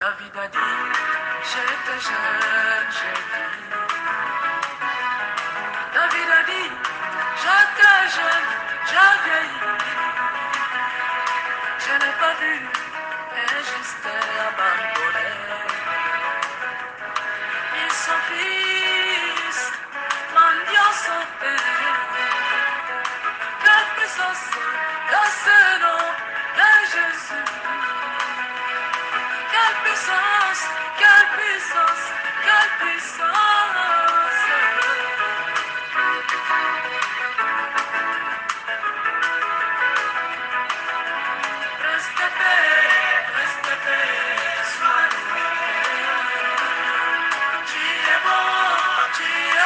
David a dit, j'étais jeune, j'ai dit. David a dit, j'étais jeune, j'ai vieilli. Je n'ai pas vu injuste abandonné. Et son fils, mendiant son père. Quelle puissance dans ce nom de Jésus. Quelle puissance, quelle puissance, quelle puissance. Reste paix, sois loué. Tu es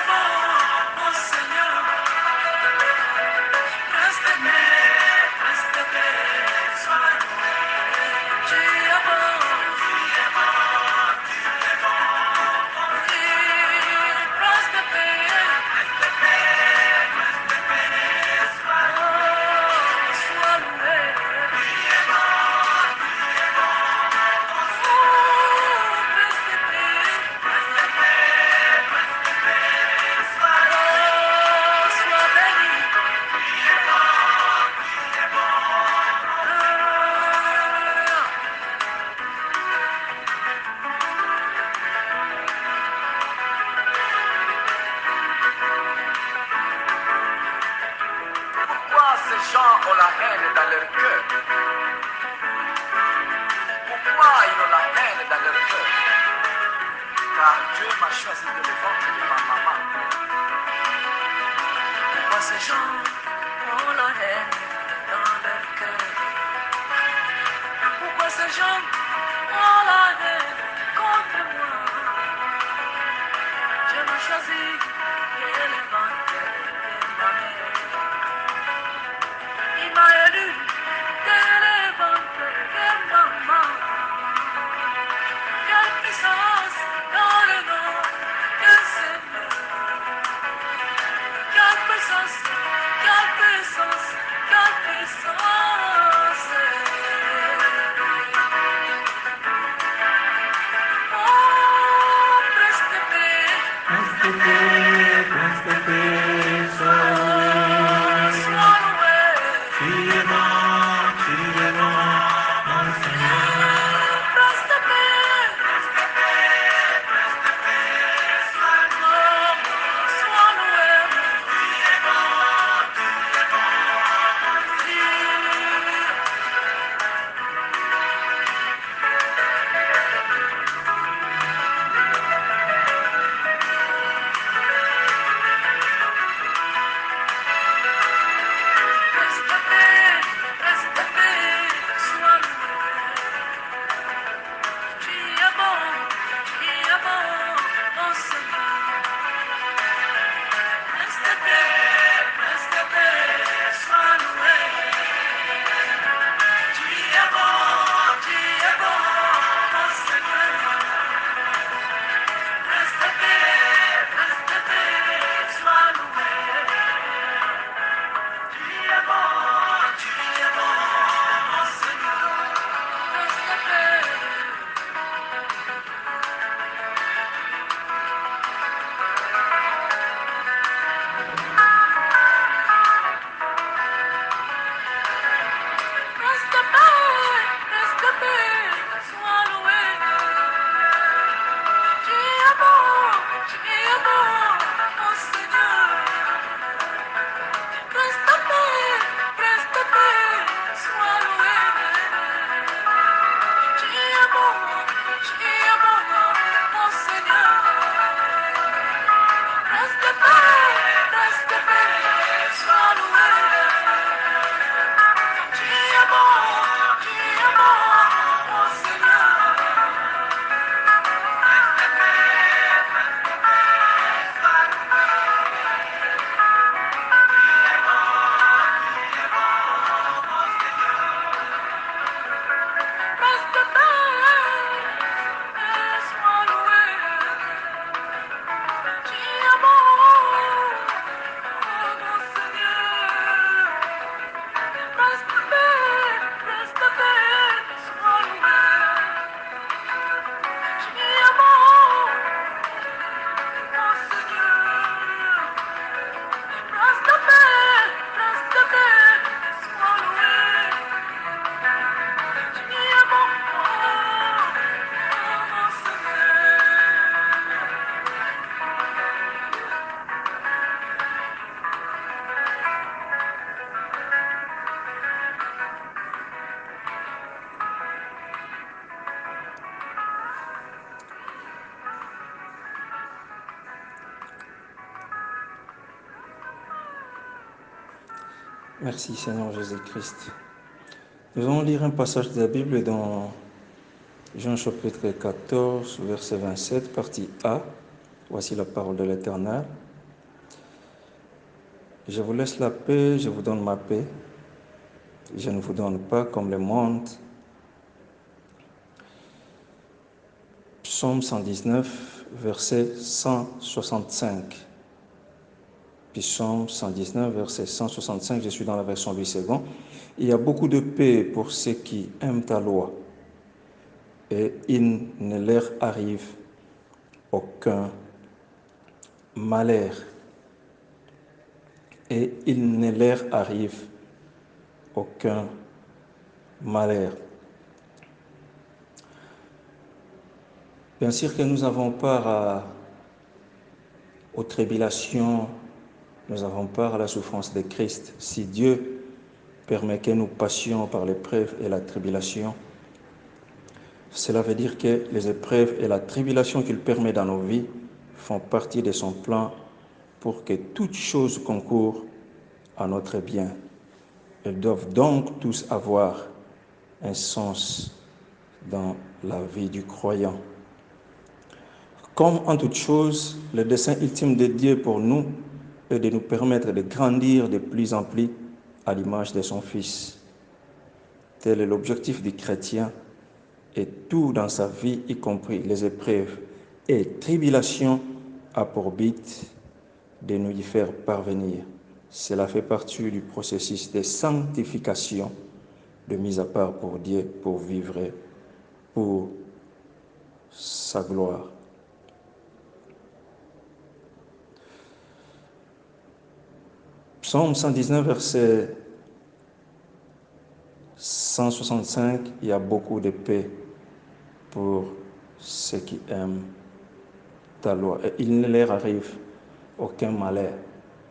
bon, mon Seigneur. Reste paix, sois loué. Tu es bon, tu es bon, tu es bon. Reste paix, sois loué. Pourquoi ces gens ont la haine dans leur cœur? Pourquoi ils ont la haine dans leur cœur? Car Dieu m'a choisi de le ventre de ma maman. Pourquoi ces gens ont la haine dans leur cœur? Pourquoi ces gens ont la haine contre moi? Je m'ai choisi dès le ventre de ma mère. Il m'a élu dès le ventre de maman. Quelle puissance dans le nom de Seigneur. Quelle puissance, quelle puissance, quelle puissance. Oh, preste paix. Merci Seigneur Jésus-Christ. Nous allons lire un passage de la Bible dans Jean chapitre 14, verset 27, partie A. Voici la parole de l'Éternel. Je vous laisse la paix, je vous donne ma paix. Je ne vous donne pas comme le monde. Psaume 119, verset 165. Psaume 119, verset 165, je suis dans la version 8 secondes. Il y a beaucoup de paix pour ceux qui aiment ta loi, et il ne leur arrive aucun malheur. Et il ne leur arrive aucun malheur. Bien sûr que nous avons part aux tribulations, nous avons part à la souffrance de Christ. Si Dieu permet que nous passions par l'épreuve et la tribulation, cela veut dire que les épreuves et la tribulation qu'il permet dans nos vies font partie de son plan pour que toutes choses concourent à notre bien. Elles doivent donc tous avoir un sens dans la vie du croyant. Comme en toute chose, le dessein ultime de Dieu pour nous est de nous permettre de grandir de plus en plus à l'image de son Fils. Tel est l'objectif du chrétien, et tout dans sa vie, y compris les épreuves et tribulations, a pour but de nous y faire parvenir. Cela fait partie du processus de sanctification, de mise à part pour Dieu, pour vivre pour sa gloire. Psaume 119, verset 165, il y a beaucoup de paix pour ceux qui aiment ta loi. Et il ne leur arrive aucun malheur.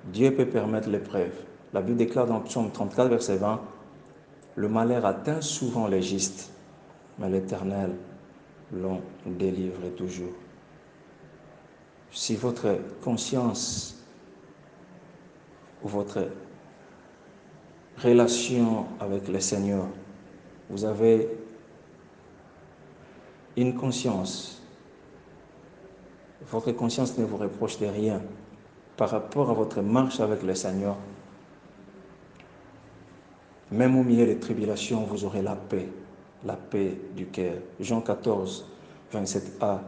Dieu peut permettre l'épreuve. La Bible déclare dans Psaume 34, verset 20, « Le malheur atteint souvent les justes, mais l'Éternel l'en délivre toujours. » Si votre conscience ou votre relation avec le Seigneur, vous avez une conscience, votre conscience ne vous reproche de rien par rapport à votre marche avec le Seigneur, même au milieu des tribulations, vous aurez la paix du cœur. Jean 14, 27a,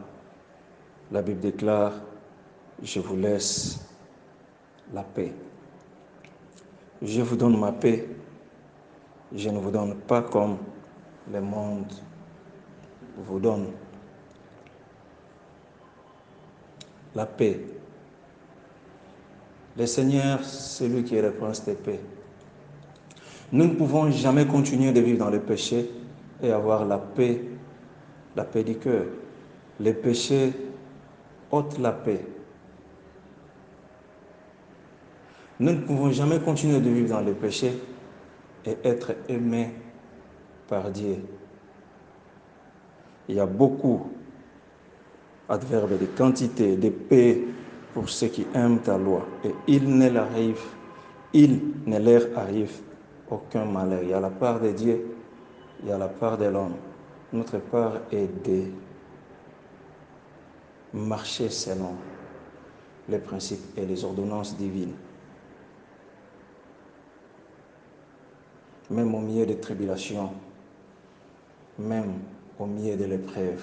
la Bible déclare, « Je vous laisse la paix. Je vous donne ma paix. Je ne vous donne pas comme le monde vous donne. » La paix. Le Seigneur, c'est lui qui est le prince de paix. Nous ne pouvons jamais continuer de vivre dans le péché et avoir la paix du cœur. Le péché ôte la paix. Nous ne pouvons jamais continuer de vivre dans le péché et être aimés par Dieu. Il y a beaucoup, adverbe de quantité, de paix pour ceux qui aiment ta loi. Et il ne leur arrive aucun malheur. Il y a la part de Dieu, il y a la part de l'homme. Notre part est de marcher selon les principes et les ordonnances divines. Même au milieu des tribulations, même au milieu de l'épreuve,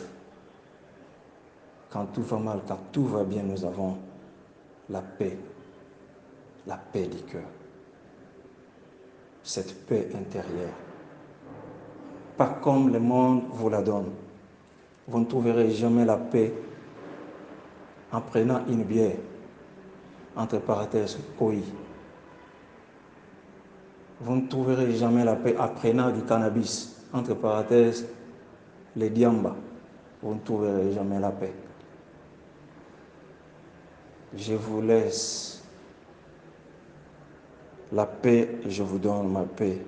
quand tout va mal, quand tout va bien, nous avons la paix du cœur. Cette paix intérieure. Pas comme le monde vous la donne. Vous ne trouverez jamais la paix en prenant une bière, entre parenthèses, OI. Vous ne trouverez jamais la paix en prenant du cannabis, entre parenthèses, les diamba. Vous ne trouverez jamais la paix. Je vous laisse la paix, je vous donne ma paix.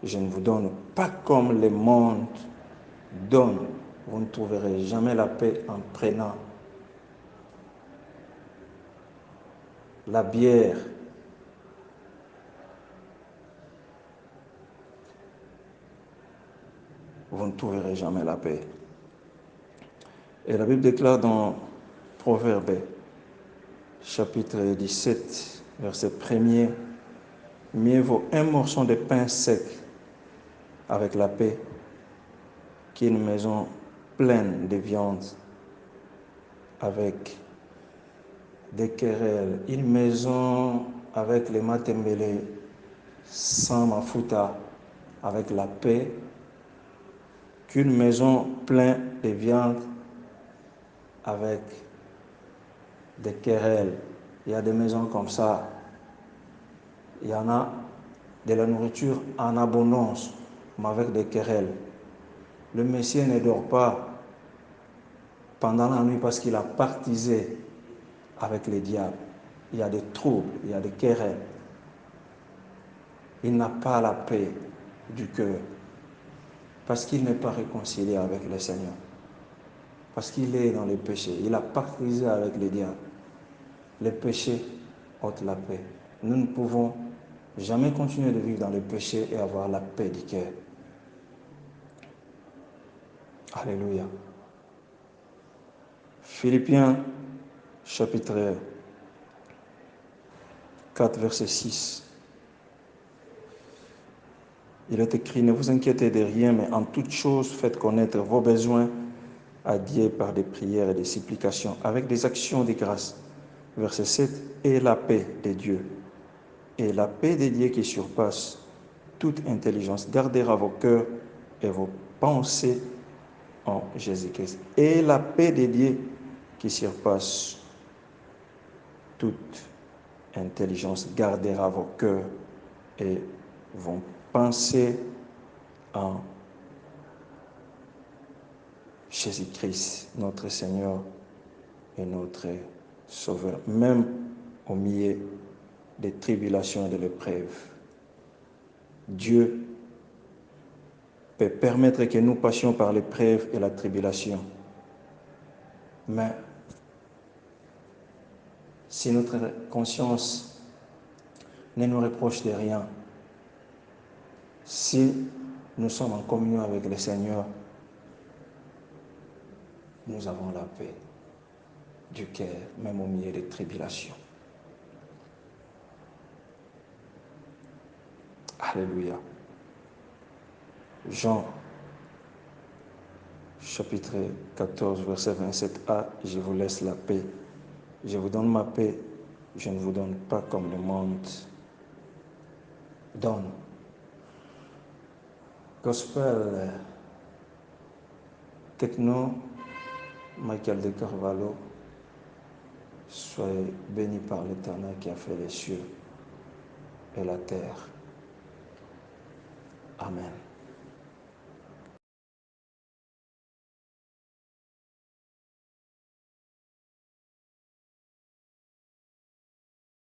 Je ne vous donne pas comme le monde donne. Vous ne trouverez jamais la paix en prenant la bière trouverez jamais la paix. Et la Bible déclare dans Proverbe, chapitre 17, verset 1er, « Mieux vaut un morceau de pain sec avec la paix qu'une maison pleine de viande avec des querelles, une maison avec les matembele sans mafuta avec la paix qu'une maison pleine de viande avec des querelles. Il y a des maisons comme ça. Il y en a de la nourriture en abondance, mais avec des querelles. Le Messie ne dort pas pendant la nuit parce qu'il a partisé avec les diables. Il y a des troubles, il y a des querelles. Il n'a pas la paix du cœur parce qu'il n'est pas réconcilié avec le Seigneur. Parce qu'il est dans les péchés. Il a partisé avec les diables. Les péchés ôtent la paix. Nous ne pouvons jamais continuer de vivre dans le péché et avoir la paix du cœur. Alléluia. Philippiens chapitre 4, verset 6. Il est écrit, « Ne vous inquiétez de rien, mais en toute chose, faites connaître vos besoins à Dieu par des prières et des supplications, avec des actions de grâce. » Verset 7. « Et la paix de Dieu, et la paix de Dieu qui surpasse toute intelligence, gardera vos cœurs et vos pensées en Jésus-Christ. » Et la paix de Dieu qui surpasse toute intelligence gardera vos cœurs et vos pensées en Jésus-Christ, notre Seigneur et notre Sauveur, même au milieu des tribulations et de l'épreuve. Dieu peut permettre que nous passions par l'épreuve et la tribulation. Mais si notre conscience ne nous reproche de rien, si nous sommes en communion avec le Seigneur, nous avons la paix du cœur, même au milieu des tribulations. Alléluia. Jean, chapitre 14, verset 27a, « Je vous laisse la paix. Je vous donne ma paix. Je ne vous donne pas comme le monde donne. » Gospel Techno, Michael de Carvalho, soyez bénis par l'Éternel qui a fait les cieux et la terre. Amen.